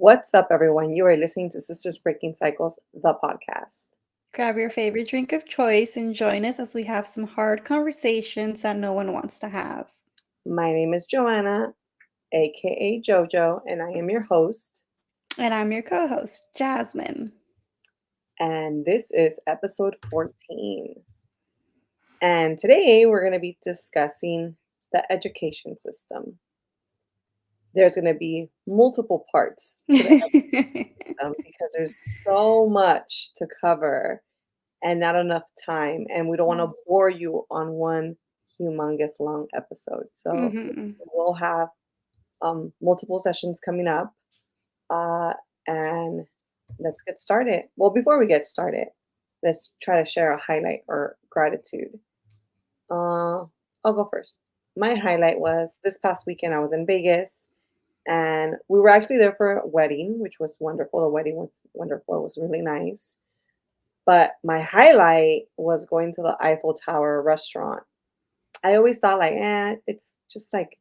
What's up, everyone? You are listening to Sisters Breaking Cycles, the podcast. Grab your favorite drink of choice and join us as we have some hard conversations that no one wants to have. My name is Joanna, aka Jojo, and I am your host. And I'm your co host, Jasmine. And this is episode 14. And today we're going to be discussing the education system. There's going to be multiple parts to the system because there's so much to cover and not enough time. And we don't want to bore you on one humongous long episode. So hmm we'll have multiple sessions coming up. Uh, and let's get started. Well, before we get started, let's try to share a highlight or gratitude. Uh, I'll go first. My highlight was this past weekend, I was in Vegas and we were actually there for a wedding, which was wonderful. The wedding was wonderful, it was really nice. But my highlight was going to the Eiffel Tower restaurant. I always thought, like, it's just like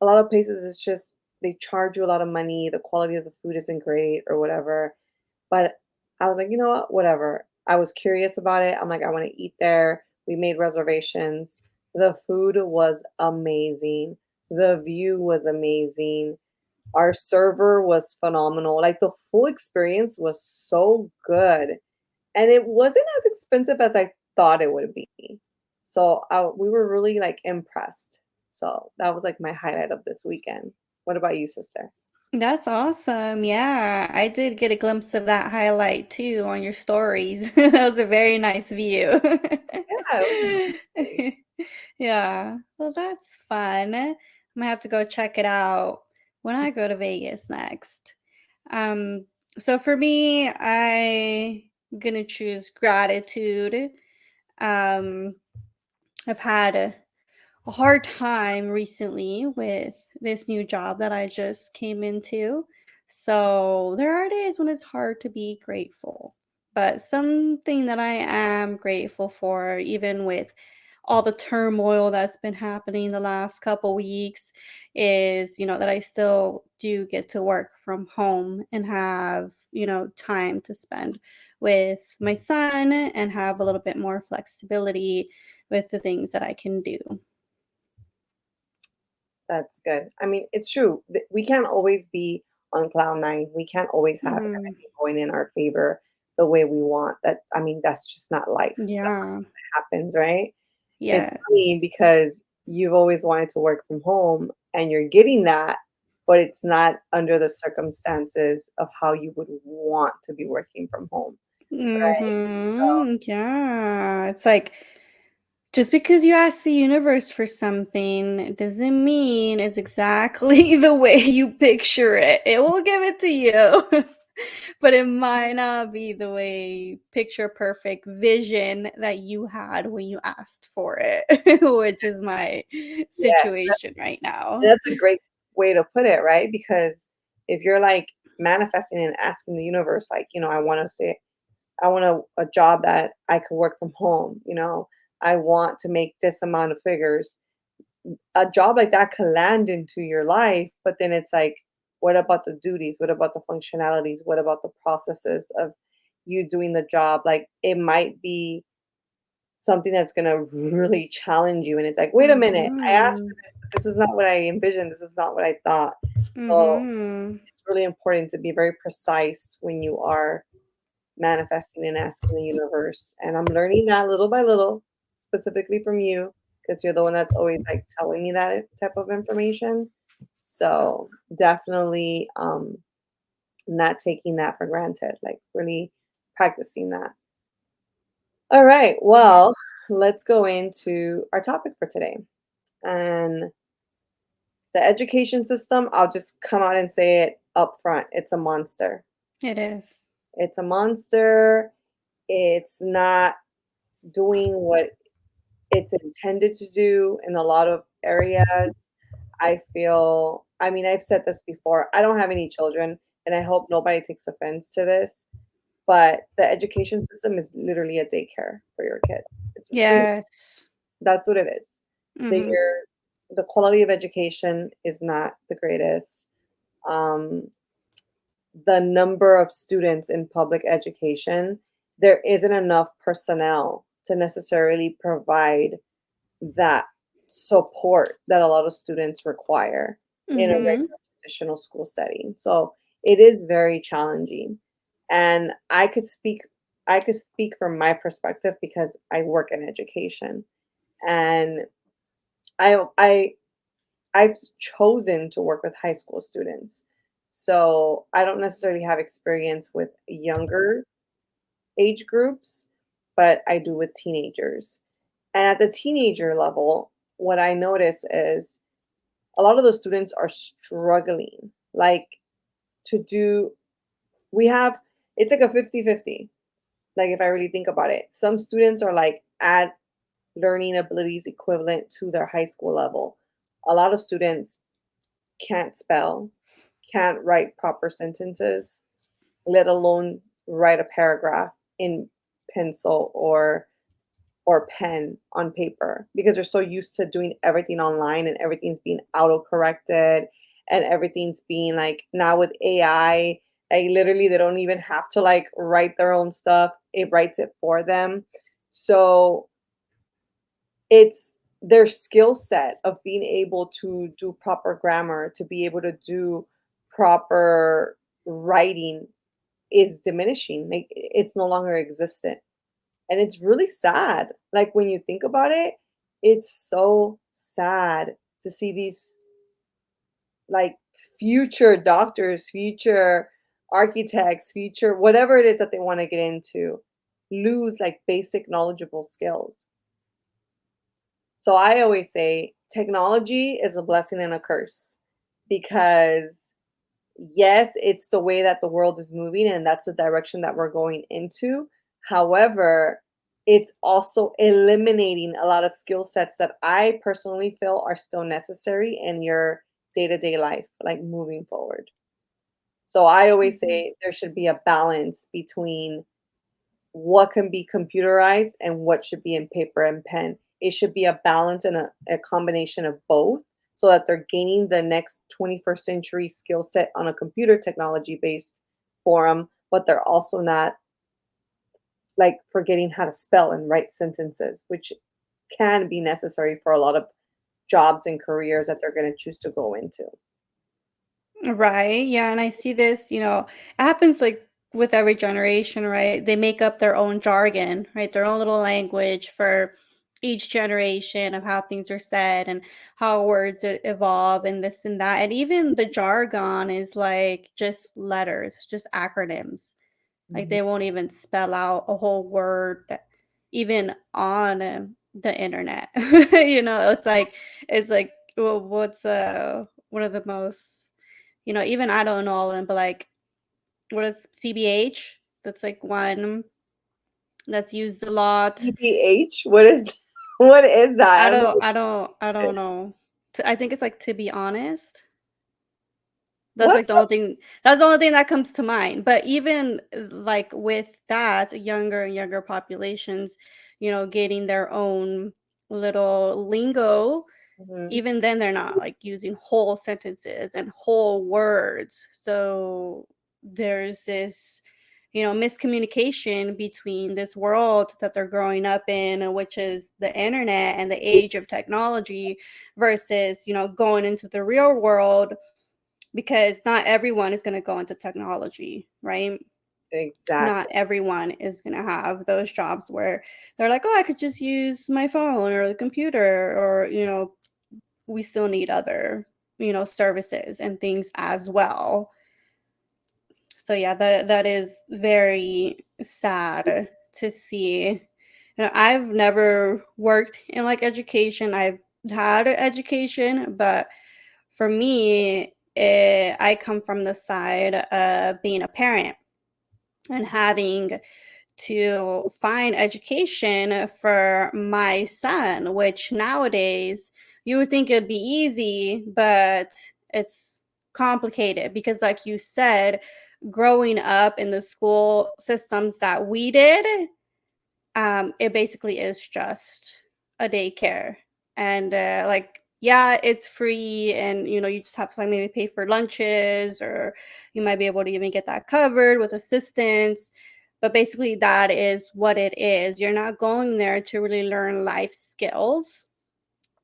a lot of places, it's just they charge you a lot of money, the quality of the food isn't great or whatever. But I was like, you know what, whatever. I was curious about it. I'm like, I want to eat there. We made reservations. The food was amazing. The view was amazing. Our server was phenomenal. Like the full experience was so good. And it wasn't as expensive as I thought it would be. So we were really like impressed. So that was like my highlight of this weekend. What about you, sister? That's awesome. Yeah, I did get a glimpse of that highlight too on your stories. That was a very nice view. Yeah, it was amazing. Yeah, well, that's fun. I'm gonna have to go check it out when I go to Vegas next. Um, so for me, I'm gonna choose gratitude. Um, I've had a hard time recently with this new job that I just came into. So there are days when it's hard to be grateful. But something that I am grateful for, even with all the turmoil that's been happening the last couple weeks, is, that I still do get to work from home and have, time to spend with my son and have a little bit more flexibility with the things that I can do. That's good. I mean, it's true. We can't always be on cloud nine. We can't always have Mhm. everything going in our favor the way we want. I mean, that's just not life. That's not Yeah. what happens, right? It's funny Yes. because you've always wanted to work from home and you're getting that, but it's not under the circumstances of how you would want to be working from home, right? Yeah. It's like just because you ask the universe for something it doesn't mean it's exactly the way you picture it. It will give it to you. But it might not be the way picture perfect vision that you had when you asked for it, which is my Yes, situation right now. that's a great way to put it, right? Because if you're like manifesting and asking the universe, like, I want a job that I could work from home, I want to make this amount of figures. A job like that could land into your life, but then it's like, what about the duties? What about the functionalities? What about the processes of you doing the job? Like, it might be something that's going to really challenge you. And it's like, wait a minute, I asked for Mhm. this, but this is not what I envisioned. This is not what I thought. So Mhm. it's really important to be very precise when you are manifesting and asking the universe. And I'm learning that little by little, specifically from you, because you're the one that's always like telling me that type of information. So definitely not taking that for granted, like really practicing that. All right, well, let's go into our topic for today. And the education system, I'll just come out and say it up front. It's a monster. It is. It's a monster. It's not doing what it's intended to do in a lot of areas. I mean, I've said this before. I don't have any children, and I hope nobody takes offense to this, but the education system is literally a daycare for your kids. It's really Yes. That's what it is. The Mhm. your the quality of education is not the greatest. Um, the number of students in public education, there isn't enough personnel to necessarily provide that support that a lot of students require in a Mhm. regular traditional school setting. So it is very challenging. And I could speak from my perspective because I work in education. And I I've chosen to work with high school students. So I don't necessarily have experience with younger age groups, but I do with teenagers. And at the teenager level, what I notice is a lot of the students are struggling, like to do, we have, it's like a 50-50. Like if I really think about it, some students are like at learning abilities equivalent to their high school level. A lot of students can't spell, can't write proper sentences, let alone write a paragraph in pencil or pen on paper because they're so used to doing everything online and everything's being auto corrected and everything's being like now with AI, like literally they don't even have to like write their own stuff. It writes it for them. So it's their skill set of being able to do proper grammar, to be able to do proper writing is diminishing. Like it's no longer existent. And it's really sad. Like when you think about it, it's so sad to see these like future doctors, future architects, future whatever it is that they want to get into lose like basic knowledgeable skills. So I always say technology is a blessing and a curse because yes, it's the way that the world is moving and that's the direction that we're going into. However, it's also eliminating a lot of skill sets that I personally feel are still necessary in your day-to-day life, like moving forward. So I always Mhm. say there should be a balance between what can be computerized and what should be in paper and pen. It should be a balance and a combination of both so that they're gaining the next 21st century skill set on a computer technology based forum, but they're also not like forgetting how to spell and write sentences, which can be necessary for a lot of jobs and careers that they're going to choose to go into. Right. Yeah. And I see this, it happens like with every generation, right? They make up their own jargon, right? Their own little language for each generation of how things are said and how words evolve and this and that. And even the jargon is like just letters, just acronyms. Like Mhm. they won't even spell out a whole word even on the internet. It's like well, what's one of the most even I don't know all of them, but like what is CBH? That's like one that's used a lot. EPH? What is what is that? I I'm don't like, I don't I don't know. I think it's like to be honest. That's what? like the only thing that's the only thing that comes to mind. But even like with that, younger and younger populations, getting their own little lingo, Mhm. even then they're not like using whole sentences and whole words. So there's this miscommunication between this world that they're growing up in, which is the internet and the age of technology, versus going into the real world, because not everyone is going to go into technology, right? Not Exactly. everyone is going to have those jobs where they're like, oh, I could just use my phone or the computer, or we still need other services and things as well. So yeah, that is very sad to see. I've never worked in like education. I've had education, but for me, I come from the side of being a parent and having to find education for my son, which nowadays you would think it'd be easy, but it's complicated because, like you said, growing up in the school systems that we did, it basically is just a daycare. And like yeah, it's free, and you just have to like maybe pay for lunches, or you might be able to even get that covered with assistance. But basically, that is what it is. You're not going there to really learn life skills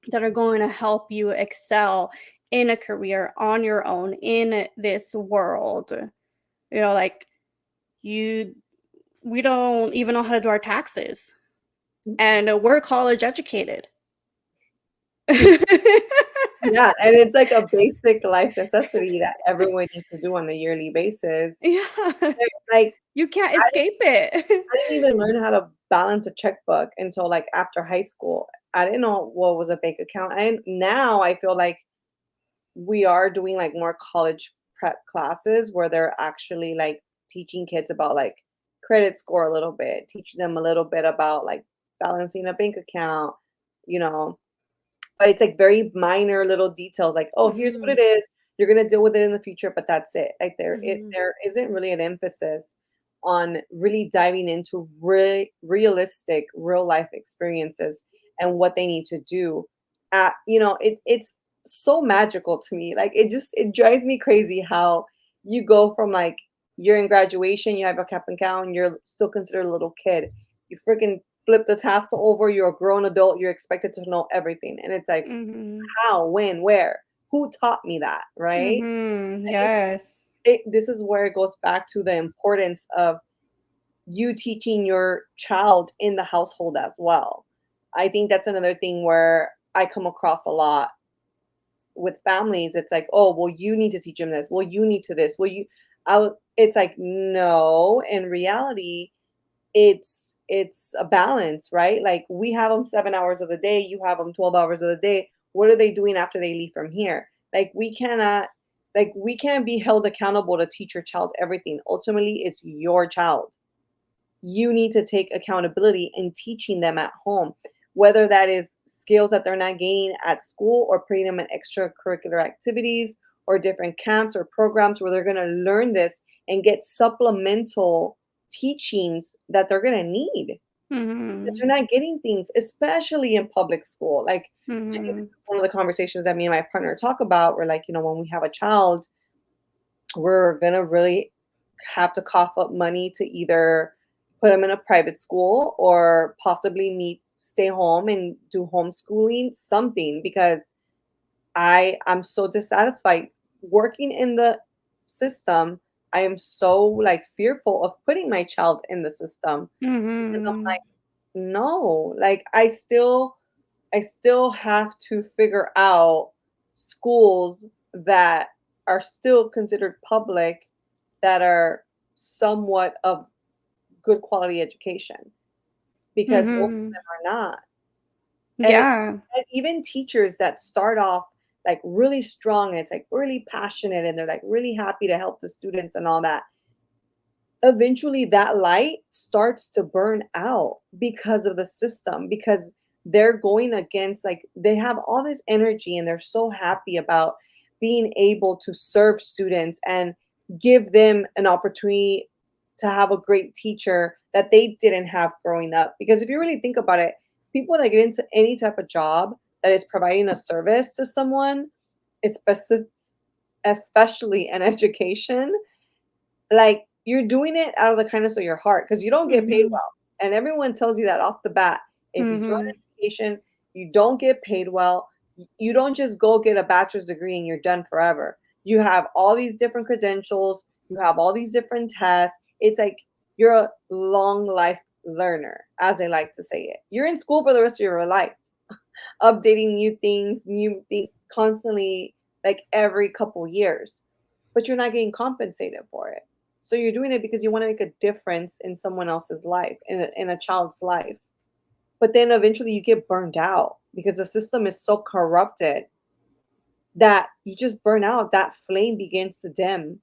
that are going to help you excel in a career on your own in this world. Like you we don't even know how to do our taxes, and we're college educated. Yeah, and it's like a basic life necessity that everyone needs to do on a yearly basis. Yeah. Like, You can't I didn't escape it. I didn't even learn how to balance a checkbook until, like, after high school. I didn't know what was a bank account, and now I feel like we are doing, like, more college prep classes where they're actually, like, teaching kids about, like, credit score a little bit, teaching them a little bit about, like, balancing a bank account, you know? But it's, like, very minor little details, like, "Oh, here's what Mhm, it is. You're gonna deal with it in the future, but that's it." Like, mhm, there isn't really an emphasis on really diving into realistic, real life experiences and what they need to do. It's so magical to me. Like, it drives me crazy how you go from, like, you're in graduation, you have a cap and gown, you're still considered a little kid. You freaking flip the tassel over, you're a grown adult, you're expected to know everything. And it's like, mhm, how, when, where? Who taught me that, right? mhm, I think yes. this is where it goes back to the importance of you teaching your child in the household as well. I think that's another thing where I come across a lot with families. It's like, oh, well, you need to teach them this. Well, you need to this. Well, it's like, no, in reality, it's a balance, right? Like, we have them 7 hours of the day, you have them 12 hours of the day. What are they doing after they leave from here? We can't be held accountable to teach your child everything. Ultimately, it's your child. You need to take accountability in teaching them at home, whether that is skills that they're not gaining at school or putting them in extracurricular activities or different camps or programs where they're going to learn this and get supplemental teachings that they're going to need because Mhm, you're not getting things, especially in public school. Like, I think this mhm, is one of the conversations that me and my partner talk about. We're like, when we have a child, we're gonna really have to cough up money to either put them in a private school or possibly stay home and do homeschooling, something, because I'm so dissatisfied working in the system. I am so, like, fearful of putting my child in the system because I'm mhm, like, no, like, I still have to figure out schools that are still considered public, that are somewhat of good quality education, because most of mhm. them are not. And Yeah. and even teachers that start off, like, really strong, and it's, like, really passionate, and they're, like, really happy to help the students and all that, eventually that light starts to burn out because of the system, because they're going against, like, they have all this energy and they're so happy about being able to serve students and give them an opportunity to have a great teacher that they didn't have growing up. Because if you really think about it, people that get into any type of job that is providing a service to someone, especially especially an education, like, you're doing it out of the kindness of your heart because you don't get paid Mhm, well, and everyone tells you that off the bat. If you join mhm, education, you don't get paid well. You don't just go get a bachelor's degree and you're done forever. You have all these different credentials, you have all these different tests. It's like you're a long life learner, as I like to say it. You're in school for the rest of your life, updating new thing constantly, like every couple years, but you're not getting compensated for it. So you're doing it because you want to make a difference in someone else's life, in a child's life. But then eventually you get burned out because the system is so corrupted that you just burn out. That flame begins to dim.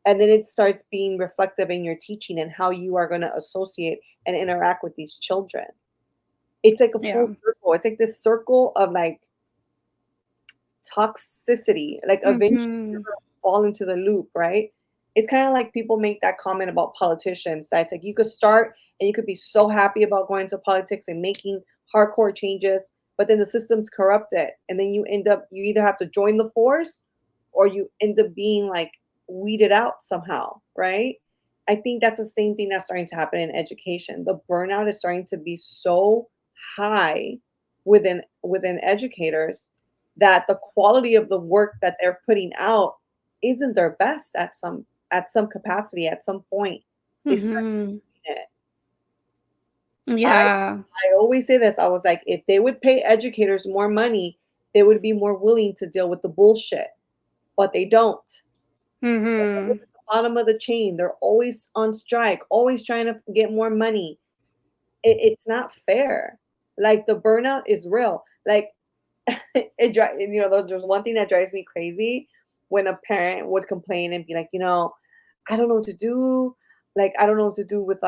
And then it starts being reflective in your teaching and how you are going to associate and interact with these children. It's like a yeah. full circle. It's like this circle of, like, toxicity, like, eventually you're Mhm, gonna fall into the loop, right? It's kinda like people make that comment about politicians, that it's like you could start and you could be so happy about going to politics and making hardcore changes, but then the system's corrupted, and then you either have to join the force or you end up being like weeded out somehow, right? I think that's the same thing that's starting to happen in education. The burnout is starting to be so high within educators that the quality of the work that they're putting out isn't their best at some capacity at some point. They start Mhm. losing it. I Yeah. I always say this. I was like, if they would pay educators more money, they would be more willing to deal with the bullshit, but they don't. They're always Mhm. at the bottom of the chain. They're always on strike, always trying to get more money. It's not fair. Like the burnout is real. Like there's one thing that drives me crazy when a parent would complain and be like, I don't know what to do. Like, I don't know what to do with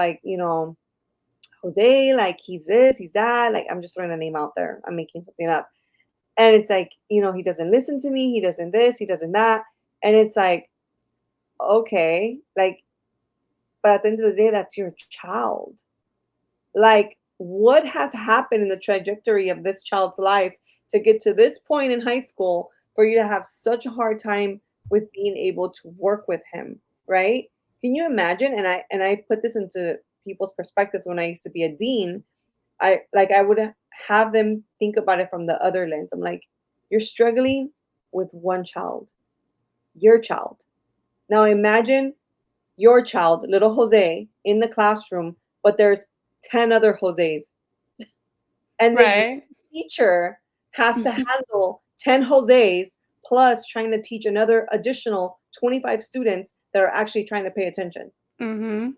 Jose, like he's this, he's that. Like, I'm just throwing a name out there. I'm making something up. And it's like, he doesn't listen to me, he doesn't this, he doesn't that. And it's like, okay, like, but at the end of the day, that's your child. Like, what has happened in the trajectory of this child's life to get to this point in high school for you to have such a hard time with being able to work with him, right? Can you imagine? And I put this into people's perspectives when I used to be a dean. I would have them think about it from the other lens. I'm like, you're struggling with one child, your child. Now imagine your child, little Jose, in the classroom, but there's 10 other Jose's. And this Right. teacher has to handle 10 Jose's plus trying to teach another additional 25 students that are actually trying to pay attention. Mhm.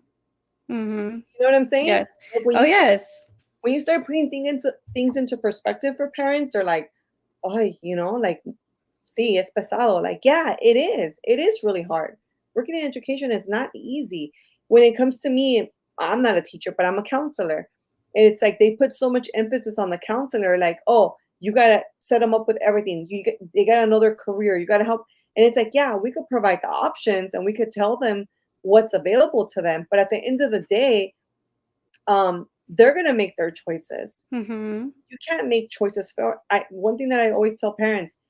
Mhm. You know what I'm saying? Yes. Like Oh, yes. when you start putting things into perspective for parents, they're like, oh, like, see, it's pesado. Like, yeah, it is. It is really hard. Working in education is not easy. When it comes to me, I'm not a teacher, but I'm a counselor. And it's like they put so much emphasis on the counselor, like, oh, you gotta set them up with everything. They gotta know their career. You gotta help. And it's like, yeah, we could provide the options and we could tell them what's available to them. But at the end of the day, they're gonna make their choices. Mhm. You can't make choices for. One thing that I always tell parents: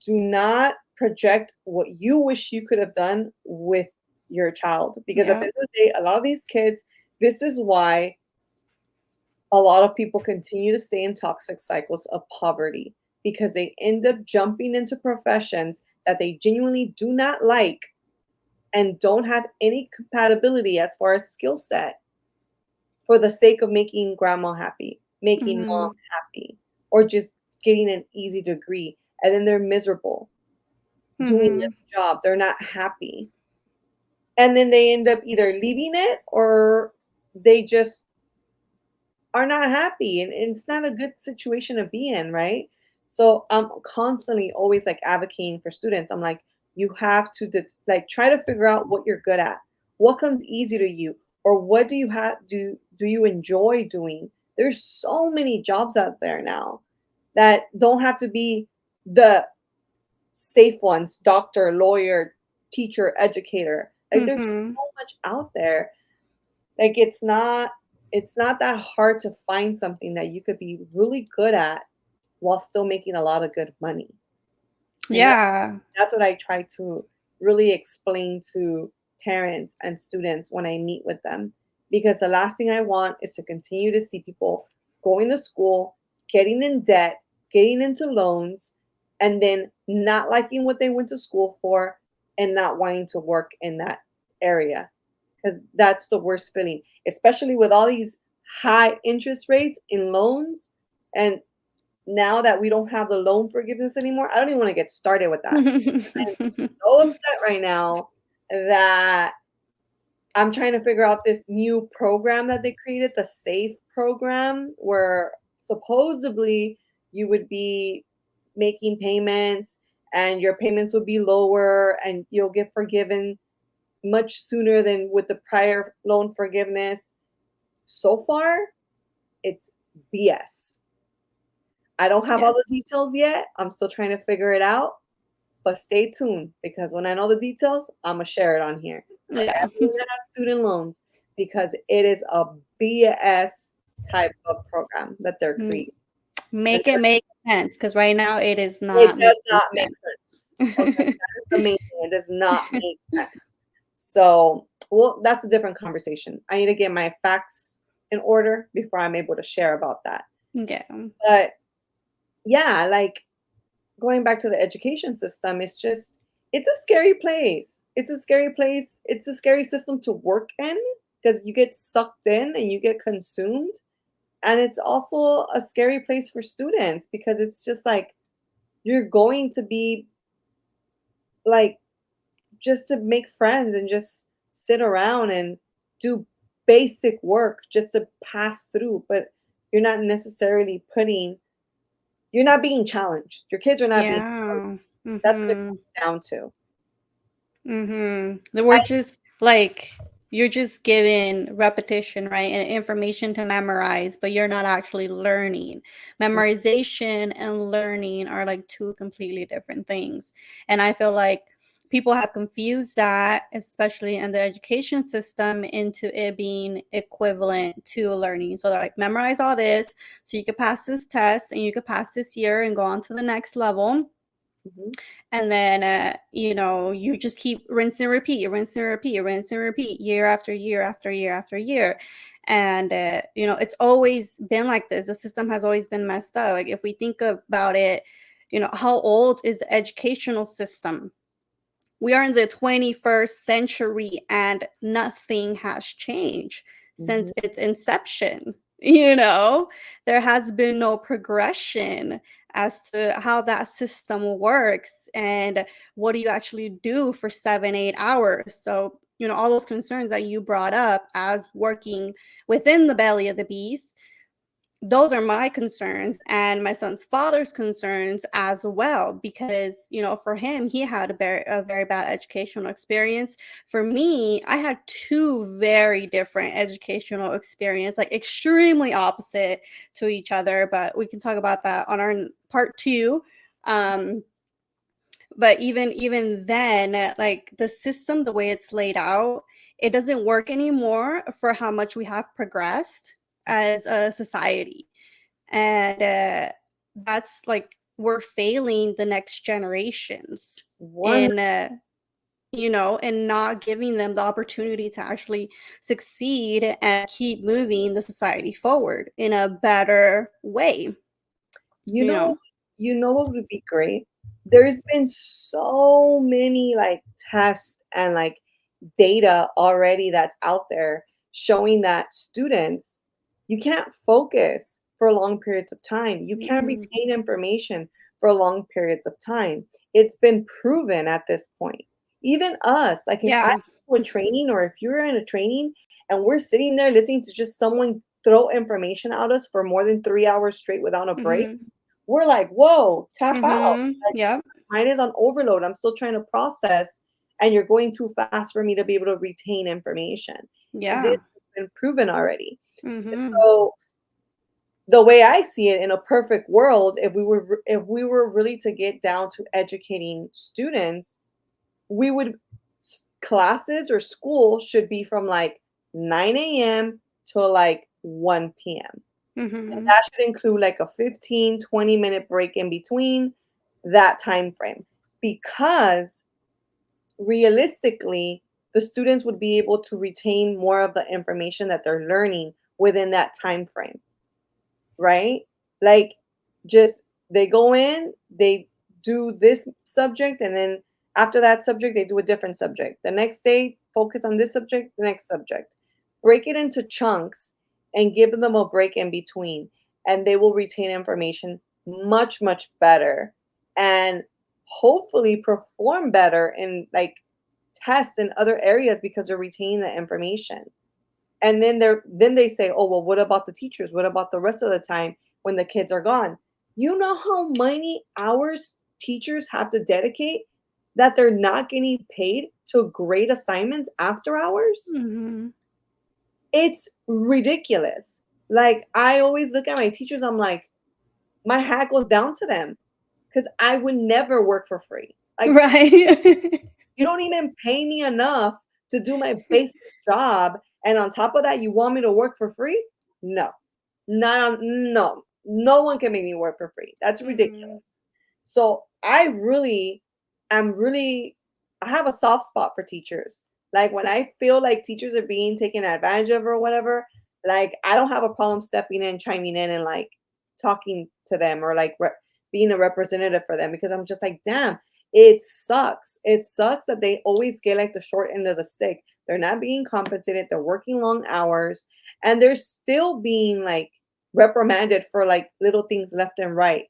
do not project what you wish you could have done with your child, because at the Yep. end of the day, a lot of these kids, this is why a lot of people continue to stay in toxic cycles of poverty, because they end up jumping into professions that they genuinely do not like and don't have any compatibility as far as skill set, for the sake of making grandma happy, making mom Mhm. happy, or just getting an easy degree. And then they're miserable doing Mhm. this job. They're not happy. And then they end up either leaving it or they just are not happy. And it's not a good situation to be in, right? So I'm constantly always like advocating for students. I'm like, you have to like try to figure out what you're good at, what comes easy to you, or what do you have do you enjoy doing. There's so many jobs out there now that don't have to be the safe ones: doctor, lawyer, teacher, educator. Like there's Mhm. so much out there. Like it's not that hard to find something that you could be really good at while still making a lot of good money. And Yeah. that's what I try to really explain to parents and students when I meet with them. Because the last thing I want is to continue to see people going to school, getting in debt, getting into loans, and then not liking what they went to school for and not wanting to work in that area. Because that's the worst feeling, especially with all these high interest rates in loans. And now that we don't have the loan forgiveness anymore, I don't even want to get started with that. I'm so upset right now that I'm trying to figure out this new program that they created, the SAFE program, where supposedly you would be making payments and your payments would be lower and you'll get forgiven much sooner than with the prior loan forgiveness. So far, it's BS. I don't have all the Yes. details yet. I'm still trying to figure it out. But stay tuned, because when I know the details, I'm gonna share it on here for Yeah. everyone that has student loans, because it is a BS type of program that they're Mm. creating. And Make it make sense, because right now it is it not does making not make sense. Okay, sense. that is the main thing. It does not make sense. So, well, that's a different conversation. I need to get my facts in order before I'm able to share about that. Yeah. But yeah, like going back to the education system, it's a scary place. It's a scary place. It's a scary system to work in because you get sucked in and you get consumed. And it's also a scary place for students because it's just like you're going to be like just to make friends and just sit around and do basic work just to pass through, but you're not necessarily you're not being challenged. Your kids are not being challenged. Yeah. That's what it Mhm. comes down to. Mhm. I We're just like you're just given repetition, right? And information to memorize, but you're not actually learning. Memorization and learning are like two completely different things. And I feel like people have confused that, especially in the education system, into it being equivalent to learning. So they're like, memorize all this so you could pass this test and you could pass this year and go on to the next level. Mhm. And then you just keep rinse and repeat, rinse and repeat, rinse and repeat, year after year after year after year. And it's always been like this. The system has always been messed up. Like, if we think about it, how old is the educational system? We are in the 21st century and nothing has changed Mhm. since its inception. There has been no progression as to how that system works and what do you actually do for 7, 8 hours. So, all those concerns that you brought up as working within the belly of the beast, those are my concerns and my son's father's concerns as well, because for him, he had a very bad educational experience. For me, I had two very different educational experience, like extremely opposite to each other, but we can talk about that on our part two. But even then, like, the system, the way it's laid out, it doesn't work anymore for how much we have progressed as a society. And that's like we're failing the next generations One in and not giving them the opportunity to actually succeed and keep moving the society forward in a better way You you know know you know what would be great? There's been so many, like, tests and, like, data already that's out there showing that students you can't focus for long periods of time. You can't Mm-mm. retain information for long periods of time. It's been proven at this point. Even us, like, if I Yeah. go to a training or if you're in a training and we're sitting there listening to just someone throw information at us for more than 3 hours straight without a break, Mm-hmm. we're like, "Whoa, tap out." Mm-hmm. Like, Yep. mine is on overload. I'm still trying to process, and you're going too fast for me to be able to retain information. And this Yeah. has been proven already. Mm-hmm. So, the way I see it, in a perfect world, if we were really to get down to educating students, we would classes or school should be from like 9 a.m. till like 1 p.m. And Mm-hmm. that should include like a 15-20 minute break in between that time frame, because realistically the students would be able to retain more of the information that they're learning within that time frame, right? Like, just they go in, they do this subject, and then after that subject, they do a different subject. The next day, focus on this subject, the next subject. Break it into chunks and give them a break in between, and they will retain information much, much better and hopefully perform better in like tests in other areas because they're retaining the information. And then they say, "Oh, well, what about the teachers? What about the rest of the time when the kids are gone?" You know how many hours teachers have to dedicate that they're not getting paid to grade assignments after hours? Mm-hmm. It's ridiculous. Like, I always look at my teachers, I'm like, my hat goes down to them because I would never work for free. Like, Right. you don't even pay me enough to do my basic job, and on top of that, you want me to work for free? No. No, no. No one can make me work for free. That's Mhm. ridiculous. So I'm really, I have a soft spot for teachers. Like when I feel like teachers are being taken advantage of or whatever, like I don't have a problem stepping in, chiming in, and like talking to them or like being a representative for them because I'm just like, damn, it sucks. It sucks that they always get like the short end of the stick. They're not being compensated. They're working long hours, and they're still being like reprimanded for like little things left and right.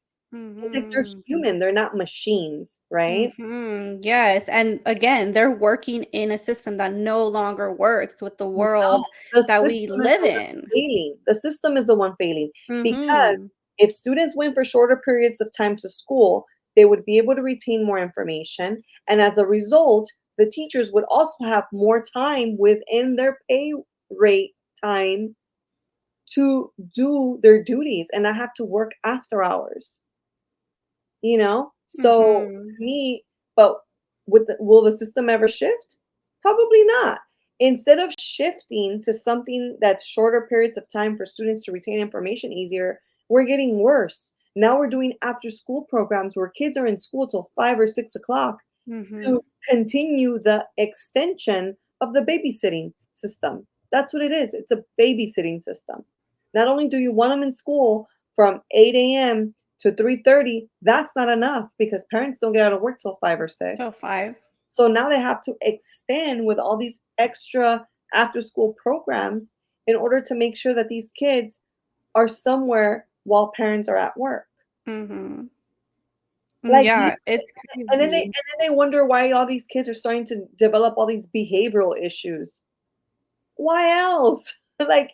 It's like they're Mhm. human, they're not machines, right? Mhm. Yes, and again, they're working in a system that no longer works with the No, world the that we system is live the one in. failing. The system is the one failing because Mhm. if students went for shorter periods of time to school, they would be able to retain more information, and as a result, the teachers would also have more time within their pay rate time to do their duties and not have to work after hours. You know? So Mhm. to me, but will the system ever shift? Probably not. Instead of shifting to something that's shorter periods of time for students to retain information easier, we're getting worse. Now we're doing after school programs where kids are in school till 5 or 6 o'clock Mhm. to continue the extension of the babysitting system. That's what it is. It's a babysitting system. Not only do you want them in school from 8 a.m. to 3:30, that's not enough because parents don't get out of work till 5 or Till 6. 5. So now they have to extend with all these extra after school programs in order to make sure that these kids are somewhere while parents are at work. Mhm. Like Yeah, these it's and then they crazy. wonder why all these kids are starting to develop all these behavioral issues. Why else? Like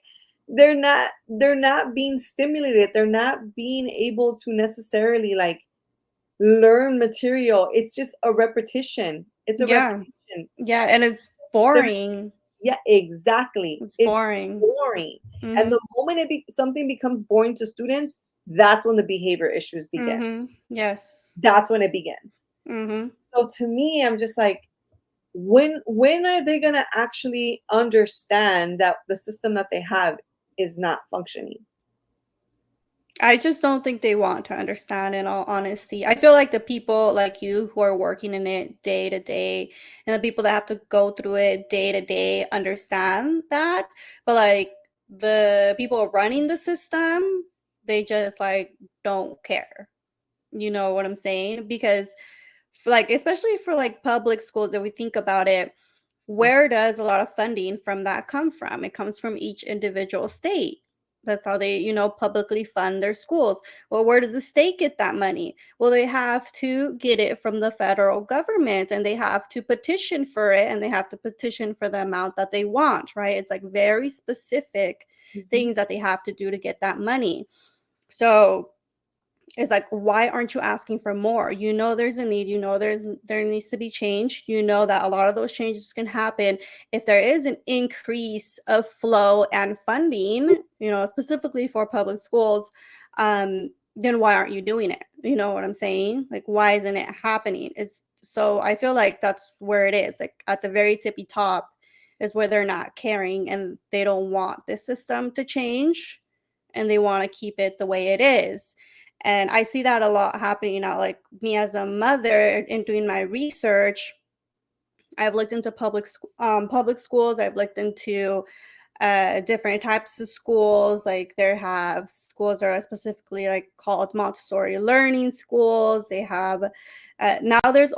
they're not being stimulated. They're not being able to necessarily like learn material. It's just a repetition. It's a Yeah. repetition. Yeah, and it's They're boring. Yeah, exactly. It's It's boring. boring. And Mhm. the moment something becomes boring to students, that's when the behavior issues begin. Mhm. Yes. That's when it begins. Mhm. So to me, I'm just like, when are they gonna actually understand that the system that they have is not functioning? I just don't think they want to understand, in all honesty. I feel like the people like you who are working in it day to day and the people that have to go through it day to day understand that. But like the people running the system, they just like don't care. You know what I'm saying? Because like especially for like public schools, if we think about it, where does a lot of funding from that come from? It comes from each individual state. That's how they, publicly fund their schools. Well, where does the state get that money? Well, they have to get it from the federal government and they have to petition for it and they have to petition for the amount that they want, right? It's like very specific Mhm, things that they have to do to get that money. So it's like, why aren't you asking for more? You know there's a need, there needs to be change. You know that a lot of those changes can happen if there is an increase of flow and funding, specifically for public schools. Then why aren't you doing it? You know what I'm saying? Like, why isn't it happening? It's so I feel like that's where it is. Like at the very tippy top is where they're not caring and they don't want this system to change and they want to keep it the way it is. And I see that a lot happening now. Like me as a mother in doing my research, I've looked into public schools. I've looked into different types of schools. Like there have schools that are specifically like called Montessori learning schools. They have now there's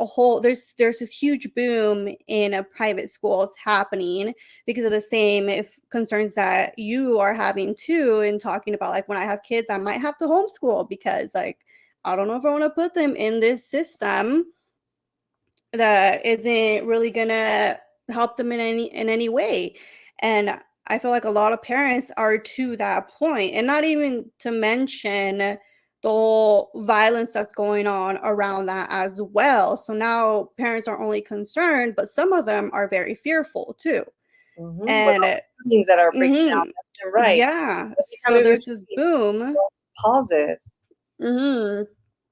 this huge boom in private schools happening because of the same if concerns that you are having too in talking about like when I have kids I might have to homeschool because like I don't know if I want to put them in this system that isn't really gonna help them in any way. And I feel like a lot of parents are to that point, and not even to mention the whole violence that's going on around that as well. So now parents are only concerned, but some of them are very fearful too. mhm, with And all the things that are breaking down mhm, left and right. yeah, Every time so you there's mention this it, boom. pauses. Mhm.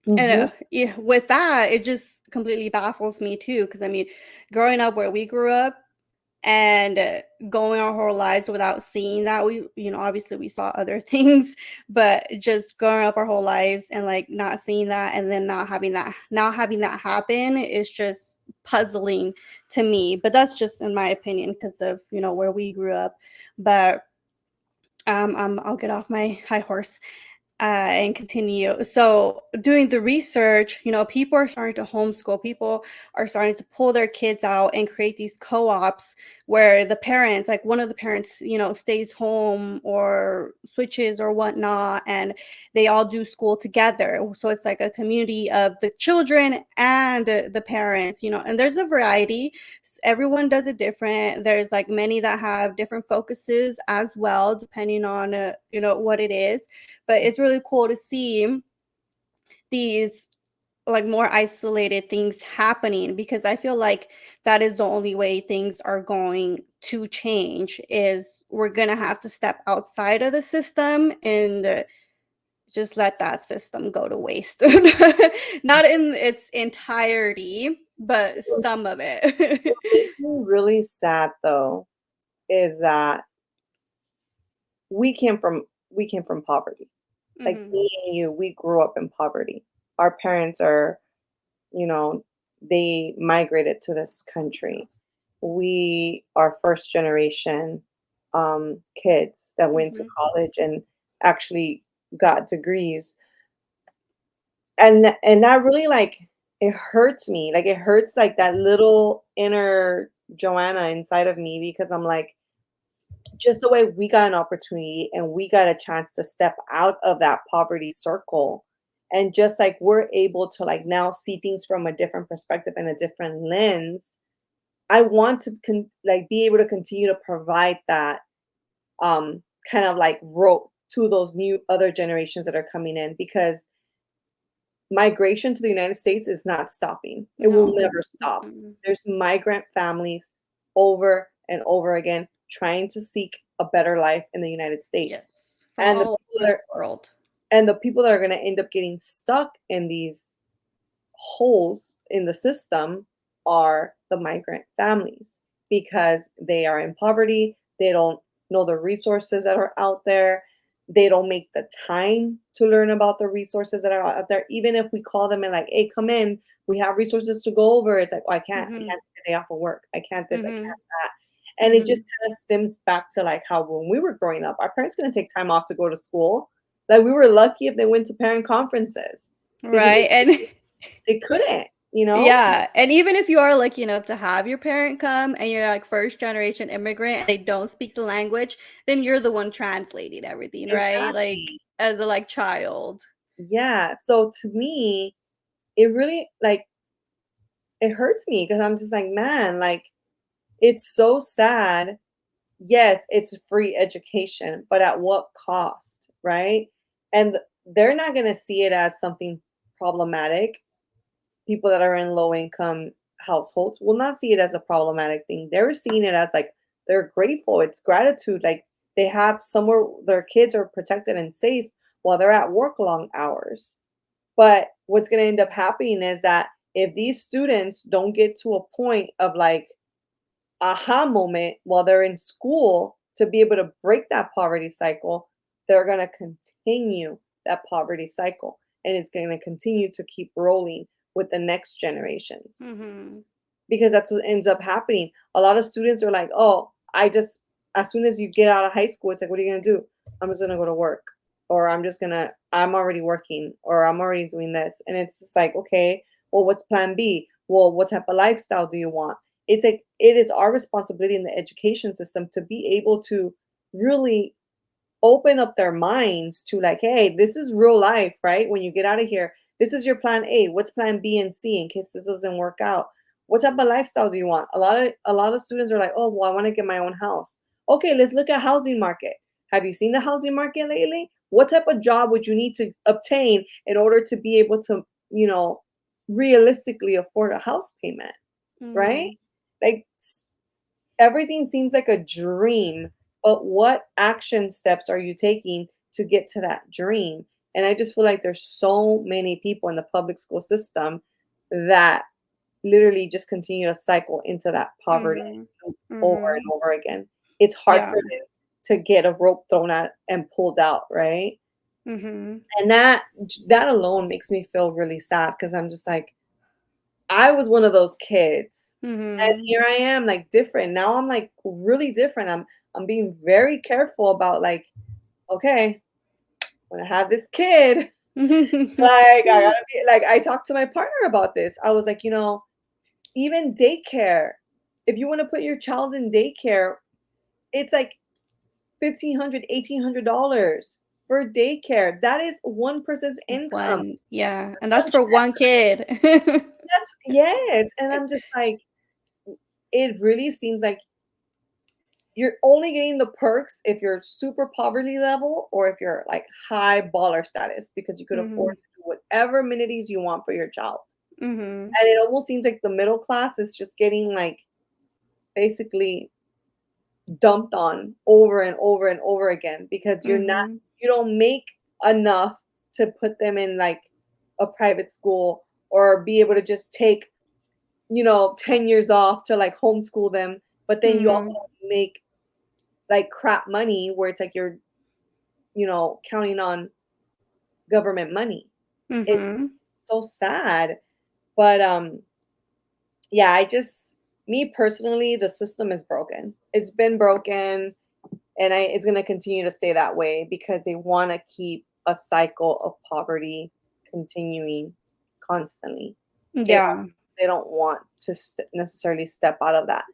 And Mhm, yeah, with that, it just completely baffles me too. Because I mean, growing up where we grew up, and going our whole lives without seeing that. We, obviously we saw other things, but just growing up our whole lives and like not seeing that, and then not having that happen is just puzzling to me. But that's just in my opinion because of where we grew up. But I'll get off my high horse and continue. So, doing the research, people are starting to homeschool. People are starting to pull their kids out and create these co ops where the parents, like one of the parents, stays home or switches or whatnot, and they all do school together. So, it's like a community of the children and the parents, and there's a variety. Everyone does it different. There's like many that have different focuses as well, depending on, what it is, but it's really cool to see these like more isolated things happening, because I feel like that is the only way things are going to change. Is we're going to have to step outside of the system and just let that system go to waste. Not in its entirety, but some of it. What makes me really sad though is that we came from poverty. Like Mhm. me and you, we grew up in poverty. Our parents are, you know, they migrated to this country. We are first generation kids that went to Mhm. college and actually got degrees. And that really like it hurts me. Like it hurts like that little inner Joanna inside of me because I'm like, just the way we got an opportunity and we got a chance to step out of that poverty circle, and just like we're able to like now see things from a different perspective and a different lens. I want to like be able to continue to provide that kind of like rope to those new other generations that are coming in, because migration to the United States is not stopping. It will No. never stop. Mm-mm. There's migrant families over and over again trying to seek a better life in the United States. Yes, from And the all people over that the are world. going to end up getting stuck in these holes in the system are the migrant families, because they are in poverty. They don't know the resources that are out there. They don't make the time to learn about the resources that are out there. Even if we call them and like, hey, come in, we have resources to go over. It's like, oh, I Mhm. can't take a day off of work. I can't this, I Mhm. can't that. And it just Mhm. kind of stems back to like how when we were growing up, our parents couldn't take time off to go to school. Like we were lucky if they went to parent conferences because Right, and they couldn't, you know? yeah, and even if you are lucky enough to have your parent come and you're like first generation immigrant and they don't speak the language, then you're the one translating everything, right? Like Exactly. as a like child. Yeah, so to me, it really, like, it hurts me because 'cause I'm just like, "Man, like, it's so sad." Yes, it's free education, but at what cost, right? And they're not gonna see it as something problematic. People that are in low income households will not see it as a problematic thing. They're seeing it as like they're grateful. It's gratitude. Like they have somewhere their kids are protected and safe while they're at work long hours. But what's going to end up happening is that if these students don't get to a point of like aha moment while they're in school to be able to break that poverty cycle, they're going to continue that poverty cycle. And it's going to continue to keep rolling with the next generations, Mhm. because that's what ends up happening. A lot of students are like, oh, as soon as you get out of high school, it's like, what are you going to do? I'm just going to go to work. Or I'm already working, or I'm already doing this. And it's just like, okay, well, what's plan B? Well, what type of lifestyle do you want? It's like, it is our responsibility in the education system to be able to really open up their minds to like, hey, this is real life, right? When you get out of here, this is your plan A. What's plan B and C in case this doesn't work out? What type of lifestyle do you want? A lot of students are like, oh, well, I want to get my own house. Okay, let's look at housing market. Have you seen the housing market lately? What type of job would you need to obtain in order to be able to, you know, realistically afford a house payment, right? Mhm. Like everything seems like a dream, but what action steps are you taking to get to that dream? And I just feel like there's so many people in the public school system that literally just continue to cycle into that poverty Mhm. over Mhm. and over again. It's hard Yeah. for them to get a rope thrown at and pulled out, right? Mhm. And that alone makes me feel really sad because 'cause I'm just like, I was one of those kids, and Mhm. here I am, like, different. Now I'm, like, really different. I'm being very careful about, like, "Okay, when I have this kid, like, I gotta be" like, I talked to my partner about this. I was like, "You know, even daycare, if you wanna put your child in daycare, it's like $1,500, $1,800 for daycare. That is one person's income. One, yeah, and One that's for one kid. That's yes, and I'm just like, it really seems like you're only getting the perks if you're super poverty level or if you're, like, high baller status because you could afford Mhm. to do whatever amenities you want for your child. Mhm. And it almost seems like the middle class is just getting, like, basically dumped on over and over and over again because Mhm. you don't make enough to put them in, like, a private school or be able to just take, 10 years off to, like, homeschool them, but then you also Mhm. don't make, like, crap money where it's like you're, counting on government money. It's Mhm. so sad, but, yeah, me personally, the system is broken. It's been broken, and it's gonna continue to stay that way because they wanna keep a cycle of poverty continuing constantly. They don't Yeah. they don't want to necessarily step out of that,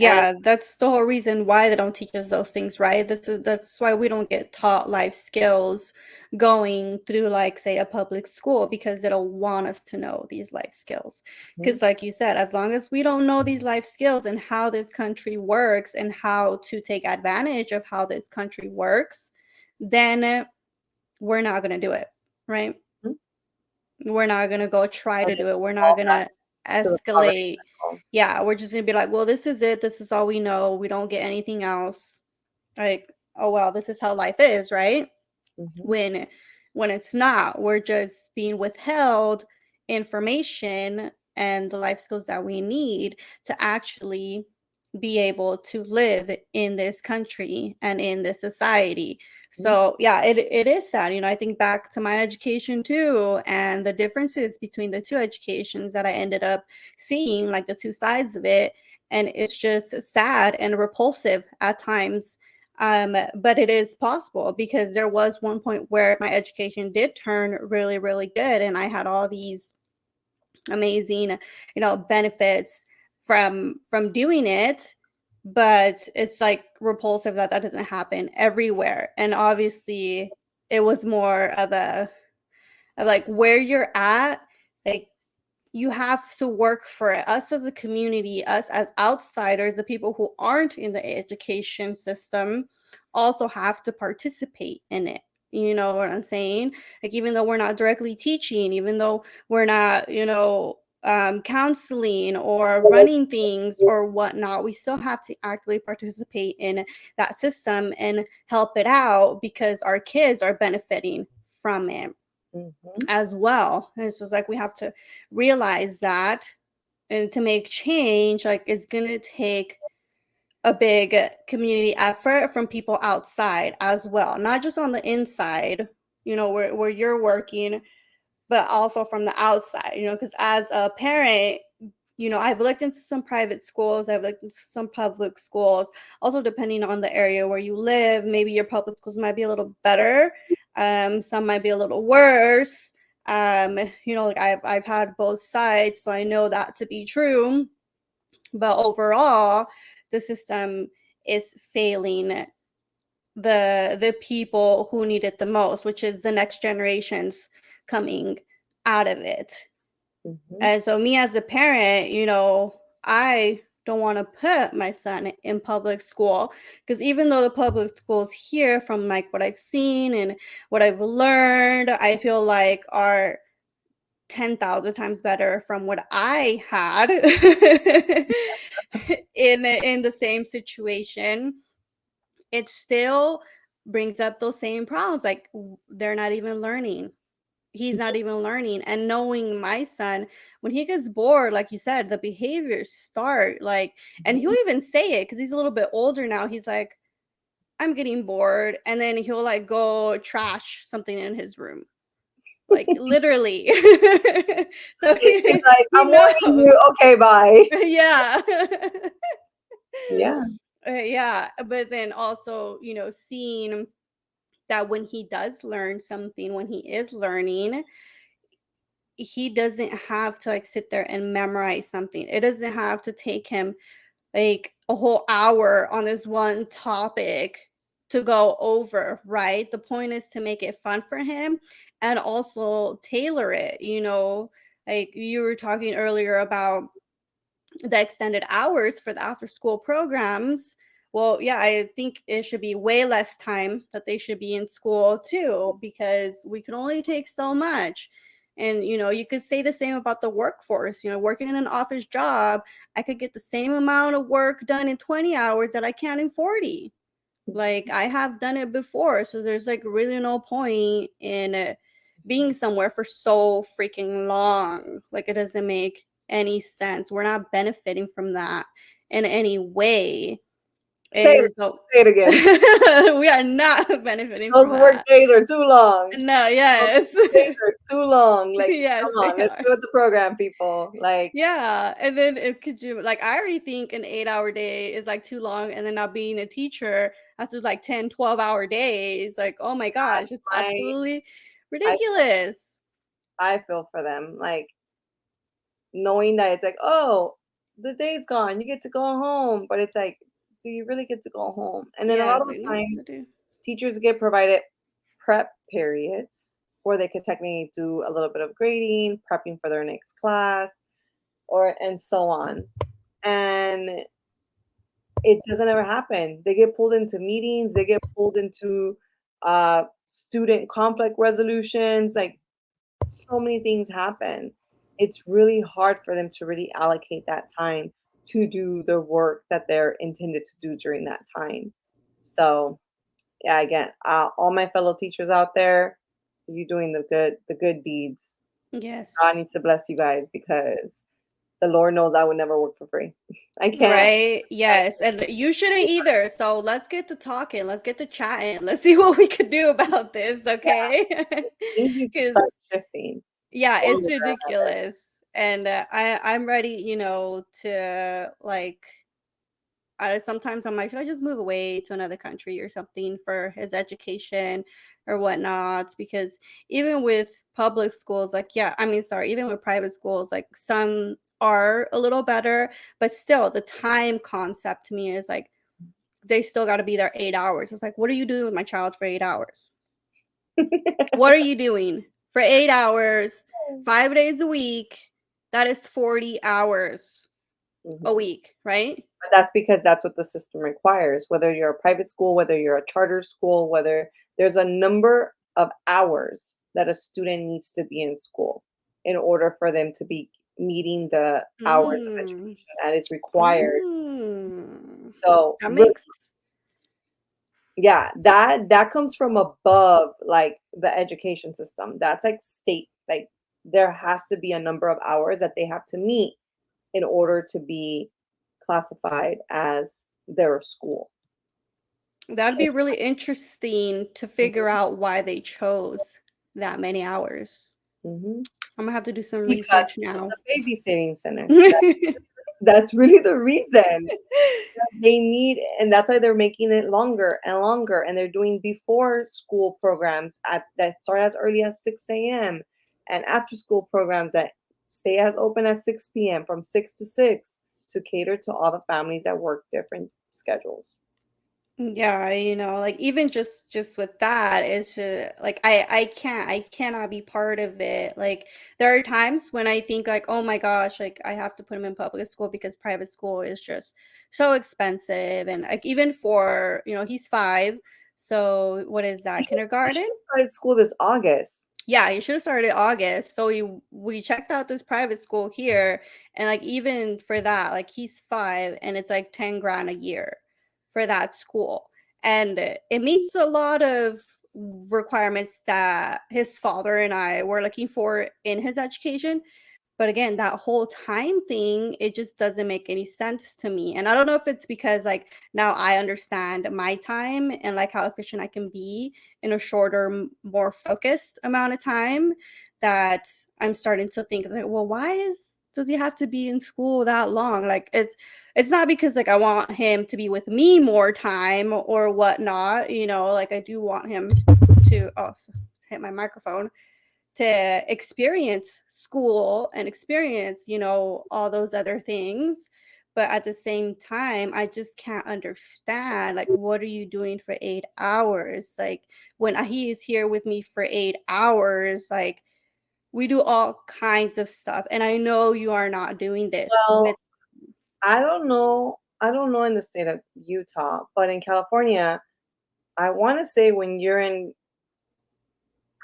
and Yeah, that's the whole reason why they don't teach us those things, right? That's why we don't get taught life skills going through, like, say, a public school, because they don't want us to know these life skills. mhm, Because, like you said, as long as we don't know these life skills and how this country works and how to take advantage of how this country works, then we're not gonna do it, right? mhm, We're not gonna go try I'll to do just it. We're not fall back gonna to the poverty escalate. cycle. Yeah, we're just gonna be like, "Well, this is it. This is all we know. We don't get anything else." Like, "Oh, well, this is how life is," right? Mhm, when when it's not, we're just being withheld information and the life skills that we need to actually be able to live in this country and in this society. mhm, So yeah, it is sad. I think back to my education too, and the differences between the two educations that I ended up seeing, like the two sides of it, and it's just sad and repulsive at times. But it is possible because there was one point where my education did turn really, really good, and I had all these amazing, benefits from doing it. But it's like repulsive that that doesn't happen everywhere. And obviously, it was more of a like where you're at, like you have to work for it. Us as a community, us as outsiders, the people who aren't in the education system, also have to participate in it. You know what I'm saying? Like, even though we're not directly teaching, even though we're not, counseling or running things or whatnot, we still have to actively participate in that system and help it out because our kids are benefiting from it mhm, as well. And it's just like we have to realize that, and to make change, like, it's gonna take a big community effort from people outside as well, not just on the inside, where you're working, but also from the outside, because as a parent, I've looked into some private schools, I've looked into some public schools, also depending on the area where you live. Maybe your public schools might be a little better, some might be a little worse. Like I've had both sides, so I know that to be true. But overall, the system is failing the people who need it the most, which is the next generations coming out of it. mhm, And so me as a parent, I don't want to put my son in public school, because even though the public schools here, from like what I've seen and what I've learned, I feel like are 10,000 times better from what I had in the same situation. It still brings up those same problems, like they're not even learning. he's not even learning. And knowing my son, when he gets bored, like you said, the behaviors start like, and he'll Mhm. even say it because he's a little bit older now. He's like, I'm getting bored. And then he'll like go trash something in his room, like literally. So He's he, like, he "I'm warning knows. you. Okay, bye." Yeah. Yeah. Yeah. But then also, seeing that when he does learn something, when he is learning, he doesn't have to like sit there and memorize something. It doesn't have to take him like a whole hour on this one topic to go over, right? The point is to make it fun for him and also tailor it, like you were talking earlier about the extended hours for the after school programs. Well, yeah, I think it should be way less time that they should be in school too, because we can only take so much. And you could say the same about the workforce. Working in an office job, I could get the same amount of work done in 20 hours that I can in 40. Like I have done it before, so there's like really no point in being somewhere for so freaking long. Like it doesn't make any sense. We're not benefiting from that in any way. Say it. And so Say it again. we are not benefiting Those from work that. days are too long. No, Those yes. work days are too long. Like, Yes, come they on, let's are. do it the program, people. Like, Yeah, and then could you like I already think an 8-hour day is like too long, and then now being a teacher, that's just like 10, 12-hour days. Like, oh my gosh, it's my, absolutely I, ridiculous. I feel for them. Like, knowing that it's like, oh, the day's gone, you get to go home, but it's like, do you really get to go home? And then a lot Yes, of the like what to times, do. teachers get provided prep periods where they could technically do a little bit of grading, prepping for their next class, or and so on. And it doesn't ever happen. They get pulled into meetings, they get pulled into student conflict resolutions, like so many things happen. It's really hard for them to really allocate that time to do the work that they're intended to do during that time. So, yeah, again, all my fellow teachers out there, you're doing the good deeds. God Yes. needs to bless you guys because the Lord knows I would never work for free. I can't. Right? Yes. And you shouldn't either. So let's get to talking. Let's get to chatting. Let's see what we could do about this, Yeah, okay? things need to Because start shifting yeah, one it's way or another. ridiculous. And I'm ready, to like sometimes I'm like, should I just move away to another country or something for his education or whatnot? Because even with public schools, like, yeah, I mean, sorry, even with private schools, like some are a little better, but still the time concept to me is like, they still got to be there 8 hours. It's like, what are you doing with my child for 8 hours? What are you doing for 8 hours, 5 days a week? That is 40 hours a Mhm. week, right? But that's because that's what the system requires, whether you're a private school, whether you're a charter school, whether there's a number of hours that a student needs to be in school in order for them to be meeting the hours of Mm. education that is required. Mm. So, That really, makes yeah, that comes from above, like, the education system. That's, like, state, like, there has to be a number of hours that they have to meet in order to be classified as their school. that'd be It's really interesting to figure Mhm, out why they chose that many hours. mhm. I'm gonna have to do some Because research it's now. a babysitting center. That's really the reason. They need, and that's why they're making it longer and longer, and they're doing before school programs that start as early as 6 a.m. and after school programs that stay as open as 6 p.m. from 6 to 6 to cater to all the families that work different schedules. Yeah, like even just with that, it's just like I cannot be part of it. Like there are times when I think like, oh my gosh, like I have to put him in public school because private school is just so expensive. And like even for, he's 5. So what is They that? should they Kindergarten? should have started school this August. Yeah, he should have started August. So we checked out this private school here, and like even for that, like he's 5, and it's like 10 grand a year for that school, and it meets a lot of requirements that his father and I were looking for in his education. But again, that whole time thing, it just doesn't make any sense to me. And I don't know if it's because like now I understand my time and like how efficient I can be in a shorter, more focused amount of time, that I'm starting to think like, well, why is does he have to be in school that long? Like it's not because like I want him to be with me more time or whatnot, like I do want him to hit my microphone, to experience school and experience, all those other things. But at the same time, I just can't understand, like, what are you doing for 8 hours? Like, when he is here with me for 8 hours, like, we do all kinds of stuff. And I know you are not doing this with. Well, I don't know in the state of Utah, but in California, I wanna say when you're in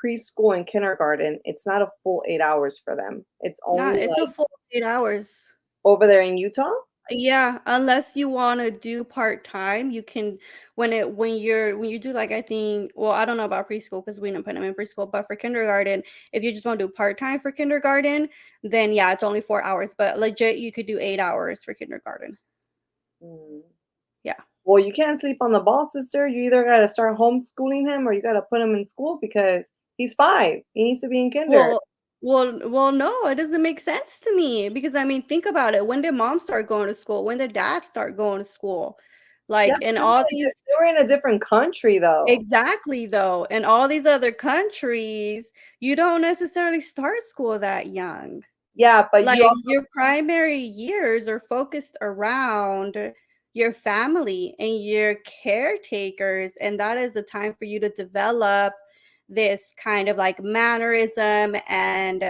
preschool and kindergarten, it's not a full 8 hours for them. It's Nah, only, it's a like, full 8 hours. over there in Utah? Yeah, unless you wanna do part-time, you can when you do, like, I think well, I don't know about preschool because we didn't put them in preschool, but for kindergarten, if you just wanna do part-time for kindergarten, then, yeah, it's only 4 hours, but legit, you could do 8 hours for kindergarten. Mm. Yeah. Well, you can't sleep on the ball, sister. You either gotta start homeschooling him or you gotta put him in school because he's 5. He needs to be in kinder. Well no, it doesn't make sense to me because, I mean, think about it, when did mom start going to school? When did dad start going to school? Yeah, Like, in but all these. they were in a different country, though. Exactly, though. In all these other countries, you don't necessarily start school that young. Yeah, but you Like, also your primary years are focused around your family and your caretakers, and that is a time for you to develop this kind of like mannerism and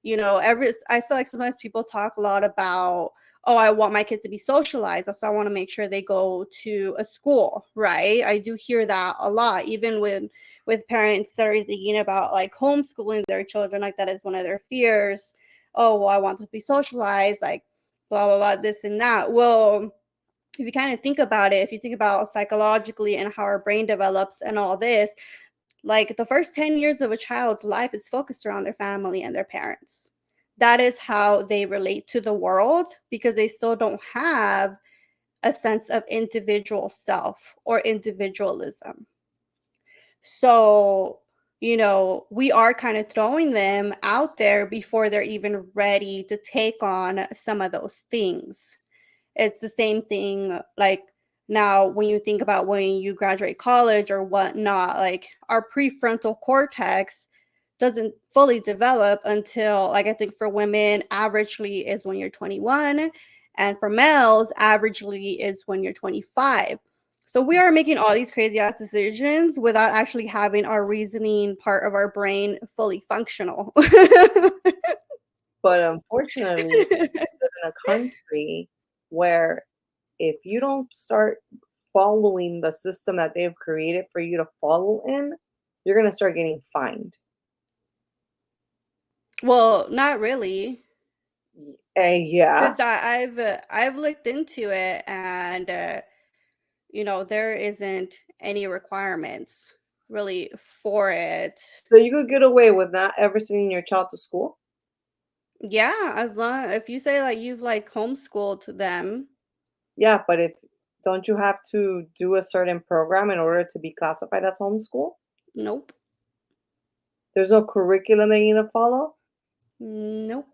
every I feel like sometimes people talk a lot about, oh, I want my kid to be socialized, so I want to make sure they go to a school, right? I do hear that a lot, even with parents that are thinking about like homeschooling their children, like that is one of their fears. Oh, well, I want to be socialized, like blah blah blah, this and that. Well, if you kind of think about it, if you think about psychologically and how our brain develops and all this, like the first 10 years of a child's life is focused around their family and their parents. That is how they relate to the world because they still don't have a sense of individual self or individualism. So, we are kind of throwing them out there before they're even ready to take on some of those things. It's the same thing like now when you think about when you graduate college or whatnot, like our prefrontal cortex doesn't fully develop until, like, I think for women averagely is when you're 21, and for males averagely is when you're 25. So we are making all these crazy ass decisions without actually having our reasoning part of our brain fully functional. but unfortunately, we live in a country where if you don't start following the system that they've created for you to follow in, you're gonna start getting fined. Well, not really. Yeah. 'Cause I've looked into it and, there isn't any requirements really for it. So you could get away with not ever sending your child to school? Yeah, as long if you say, like, you've, like, homeschooled them. Yeah, but if don't you have to do a certain program in order to be classified as homeschool? Nope. There's no curriculum they need to follow, Nope.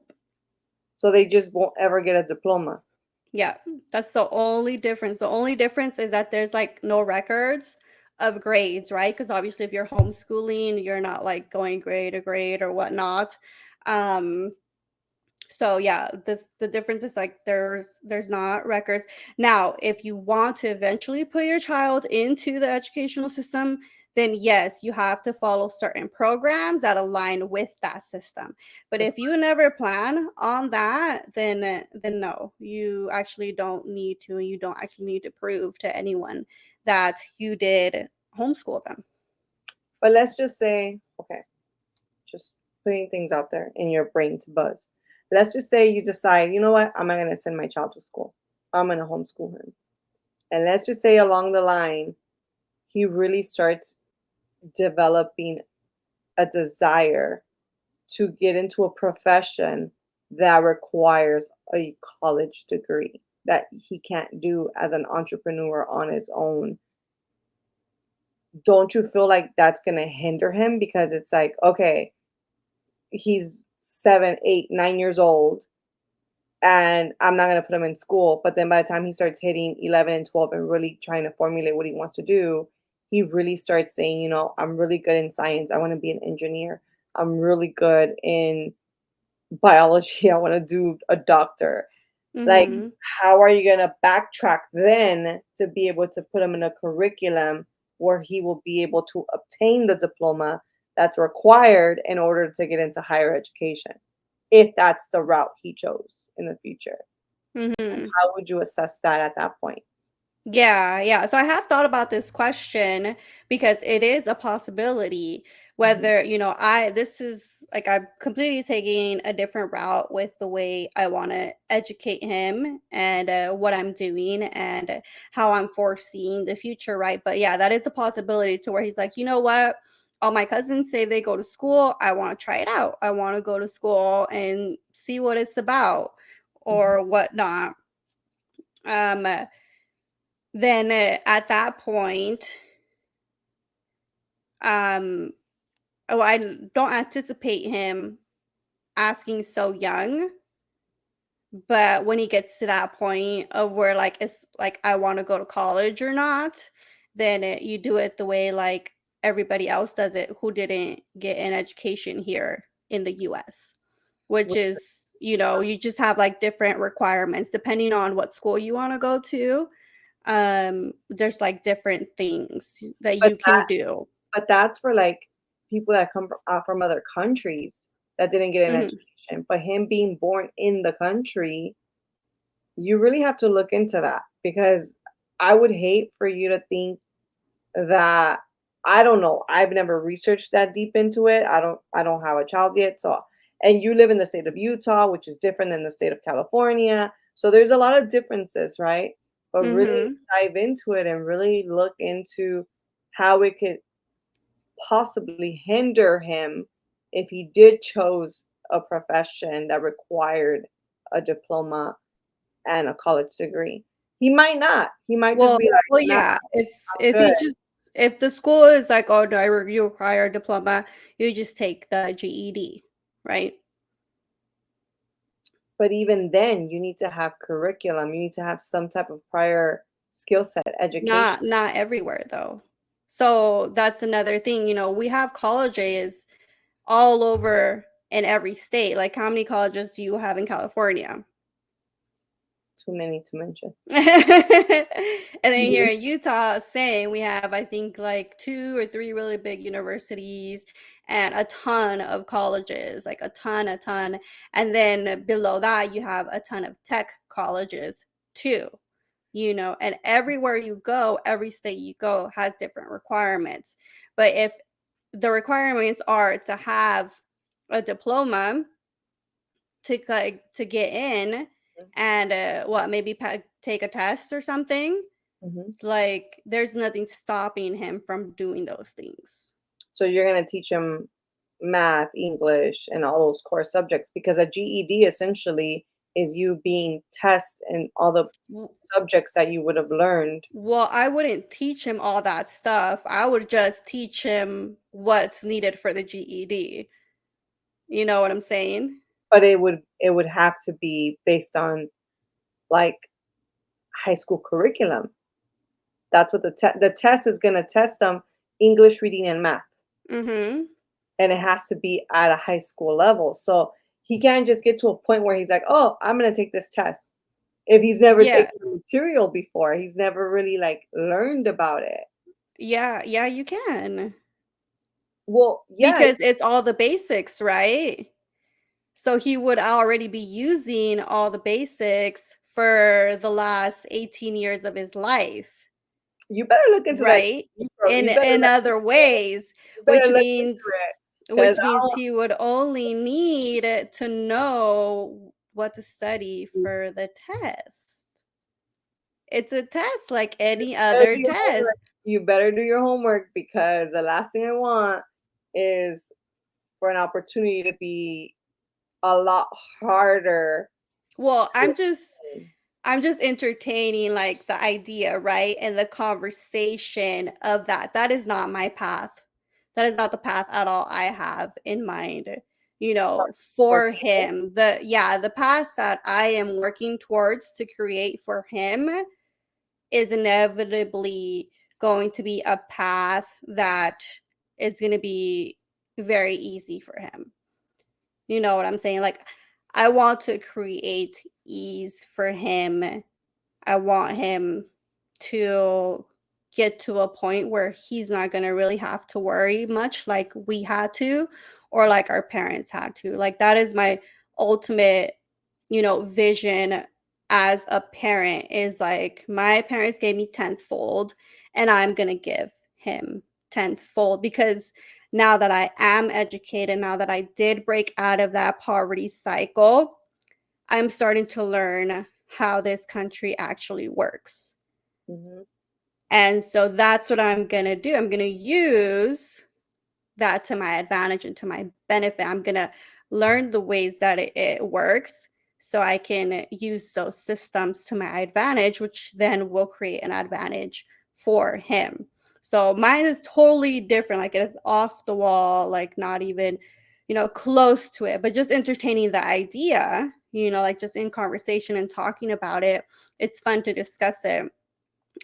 so they just won't ever get a diploma. Yeah, that's the only difference. The only difference is that there's, like, no records of grades, right? Because obviously if you're homeschooling, you're not, like, going grade to grade or whatnot. Um So yeah, the difference is like there's not records. Now, if you want to eventually put your child into the educational system, then yes, you have to follow certain programs that align with that system. But if you never plan on that, then no, you actually don't need to, and you don't actually need to prove to anyone that you did homeschool them. But let's just say, okay, just putting things out there in your brain to buzz. Let's just say you decide, you know what, I'm not going to send my child to school. I'm going to homeschool him. And let's just say along the line, he really starts developing a desire to get into a profession that requires a college degree that he can't do as an entrepreneur on his own, don't you feel like that's going to hinder him? Because it's like, okay, he's 7, 8, 9 years old, and I'm not going to put him in school. But then by the time he starts hitting 11 and 12 and really trying to formulate what he wants to do, he really starts saying, I'm really good in science. I want to be an engineer. I'm really good in biology. I want to do a doctor. Like, Mhm. how are you going to backtrack then to be able to put him in a curriculum where he will be able to obtain the diploma that's required in order to get into higher education, if that's the route he chose in the future? Mhm. How would you assess that at that point? Yeah, yeah. So I have thought about this question because it is a possibility Mhm, whether, I this is like I'm completely taking a different route with the way I want to educate him and what I'm doing and how I'm foreseeing the future, right? But yeah, that is a possibility to where he's like, you know what? All my cousins say they go to school. I want to try it out. I want to go to school and see what it's about mhm. or whatnot. Um, then at that point, um, I don't anticipate him asking so young, but when he gets to that point of where like it's like I want to go to college or not, then you do it the way like everybody else does it who didn't get an education here in the US, which Which is, you just have like different requirements depending on what school you want to go to. There's like different things that but you can do. that's for, like, people that come from other countries that didn't get an Mhm. education, but him being born in the country, you really have to look into that, because I would hate for you to think that, I don't know, I've never researched that deep into it. I don't have a child yet, so, and you live in the state of Utah, which is different than the state of California. So there's a lot of differences, right? But really Mhm. dive into it and really look into how it could possibly hinder him if he did chose a profession that required a diploma and a college degree. He might not. He might just Well be like, well, "Nah, yeah, if I'm he good." just if the school is like, "Oh, no, you require a diploma," you just take the GED, right? But even then, you need to have curriculum. You need to have some type of prior skill set, education. Not everywhere, though. So, that's another thing, we have colleges all over in every state, like, how many colleges do you have in California? Too many to mention. And then here in Yes. Utah, same. We have, I think, like 2 or 3 really big universities and a ton of colleges, like a ton, a ton. And then below that, you have a ton of tech colleges too, and everywhere you go, every state you go has different requirements. But if the requirements are to have a diploma to like to get in and what maybe take a test or something, Mhm. like there's nothing stopping him from doing those things. So you're gonna teach him math, English, and all those core subjects, because a GED essentially is you being test in all the W- subjects that you would have learned, well, I wouldn't teach him all that stuff. I would just teach him what's needed for the GED. You know what I'm saying? but it would have to be based on, like, high school curriculum. That's what the test is gonna test them English, reading, and math, Mhm. and it has to be at a high school level. So he can't just get to a point where he's like, "Oh, I'm gonna take this test." If he's never Yeah. taken the material before, he's never really, like, learned about it. Yeah, yeah, you can. Well, yeah, Because it's all the basics, right? So he would already be using all the basics for the last 18 years of his life, you better look into that right? GED In you better in look other ways, you which better look means into it, which 'cause means he would only need to know what to study I for the test. It's a test like any Does other he only, test. you better do your homework because the last thing I want is for an opportunity to be a lot harder Well, to attain. I'm just entertaining like the idea, right? And the conversation of that. That is not my path. That is not the path at all I have in mind, For for attain. him. The path that I am working towards to create for him is inevitably going to be a path that is going to be very easy for him. You know what I'm saying? Like, I want to create ease for him. I want him to get to a point where he's not going to really have to worry much like we had to or like our parents had to. Like, that is my ultimate, vision as a parent is like my parents gave me tenfold and I'm going to give him tenfold because now that I am educated, now that I did break out of that poverty cycle, I'm starting to learn how this country actually works. Mhm. And so that's what I'm going to do. I'm going to use that to my advantage and to my benefit. I'm going to learn the ways that it works so I can use those systems to my advantage, which then will create an advantage for him. So mine is totally different. Like it is off the wall, like not even, close to it, but just entertaining the idea, like just in conversation and talking about it. It's fun to discuss it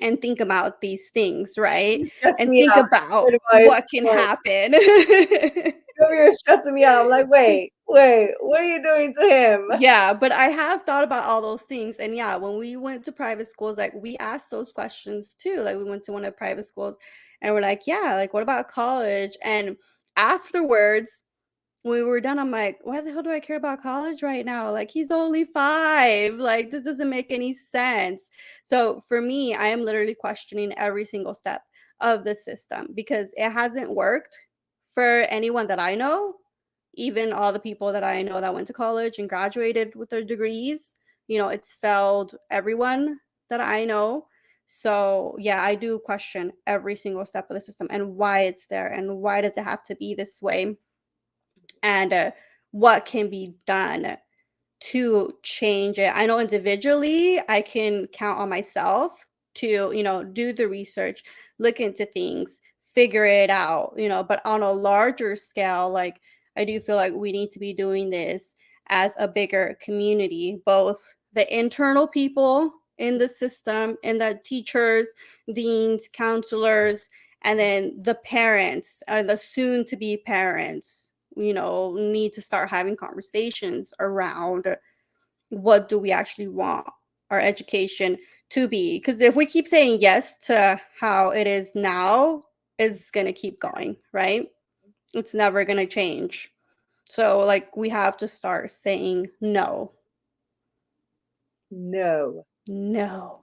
and think about these things, right? You stress And me think out. about What advice? what can Like, happen. you over here stressing me out. I'm like, wait, what are you doing to him? Yeah, but I have thought about all those things. And yeah, when we went to private schools, like we asked those questions too. Like we went to one of the private schools and we're like, yeah, like what about college? And afterwards, when we were done, I'm like, why the hell do I care about college right now? Like, he's only 5. Like, this doesn't make any sense. So, for me, I am literally questioning every single step of the system because it hasn't worked for anyone that I know, even all the people that I know that went to college and graduated with their degrees. It's failed everyone that I know. So, yeah, I do question every single step of the system and why it's there and why does it have to be this way and what can be done to change it. I know individually I can count on myself to, do the research, look into things, figure it out, but on a larger scale, like I do feel like we need to be doing this as a bigger community, both the internal people in the system and the teachers, deans, counselors, and then the parents or the soon to be parents, need to start having conversations around what do we actually want our education to be, because if we keep saying yes to how it is now, it's going to keep going, right? It's never going to change. So like we have to start saying no. No. No.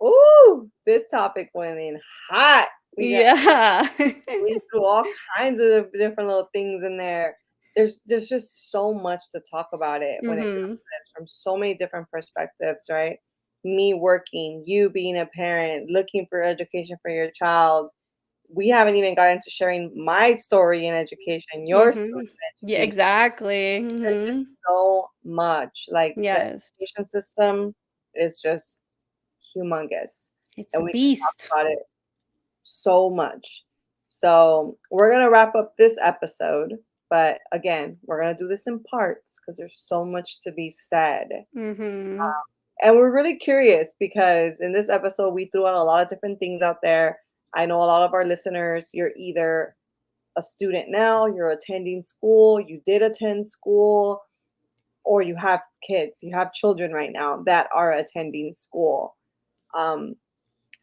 Ooh, this topic went in hot. Yeah. We threw all kinds of different little things in there. There's just so much to talk about it when it comes Mhm. to this from so many different perspectives, right? Me working, you being a parent, looking for education for your child. We haven't even got into sharing my story in education, your story Mhm. in Yeah, education. exactly. There's just Mhm. so much. Like the Yes. education system is just humongous. It's a And we could talk beast. about it so much. So we're gonna wrap up this episode, but again, we're gonna do this in parts because there's so much to be said. Mhm. And we're really curious because in this episode we threw out a lot of different things out there. I know a lot of our listeners, you're either a student now, you're attending school, you did attend school, or you have kids, you have children right now that are attending school. Um,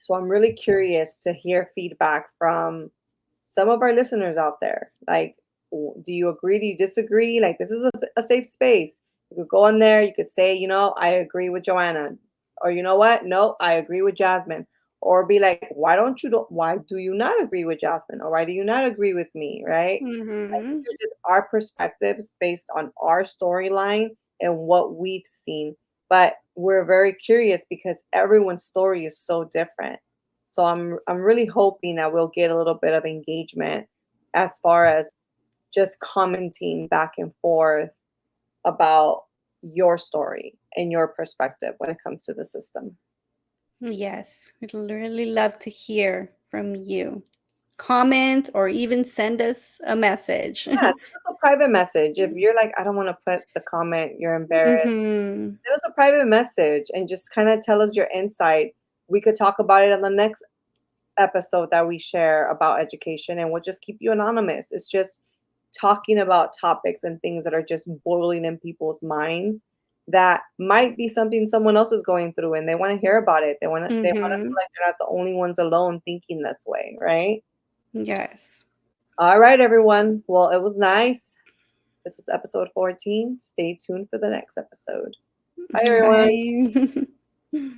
So I'm really curious to hear feedback from some of our listeners out there. Like, do you agree? Do you disagree? Like, this is a safe space. You could go in there. You could say, I agree with Joanna, or you know what? No, I agree with Jasmine. Or be like, why do you not agree with Jasmine? Or why do you not agree with me? Right? Like, these Mhm. are just our perspectives based on our storyline and what we've seen but we're very curious because everyone's story is so different. So I'm really hoping that we'll get a little bit of engagement as far as just commenting back and forth about your story and your perspective when it comes to the system. Yes, we'd really love to hear from you. Comment or even send us a message. Yeah, send us a private message. If you're like, I don't want to put the comment, you're embarrassed, Mm-hmm. send us a private message and just kind of tell us your insight. We could talk about it on the next episode that we share about education, and we'll just keep you anonymous. It's just talking about topics and things that are just boiling in people's minds that might be something someone else is going through and they want to hear about it. They want to feel Mm-hmm. like they're not the only ones alone thinking this way, right? Yes. All right, everyone. Well, it was nice. This was episode 14. Stay tuned for the next episode. Bye, everyone. Bye.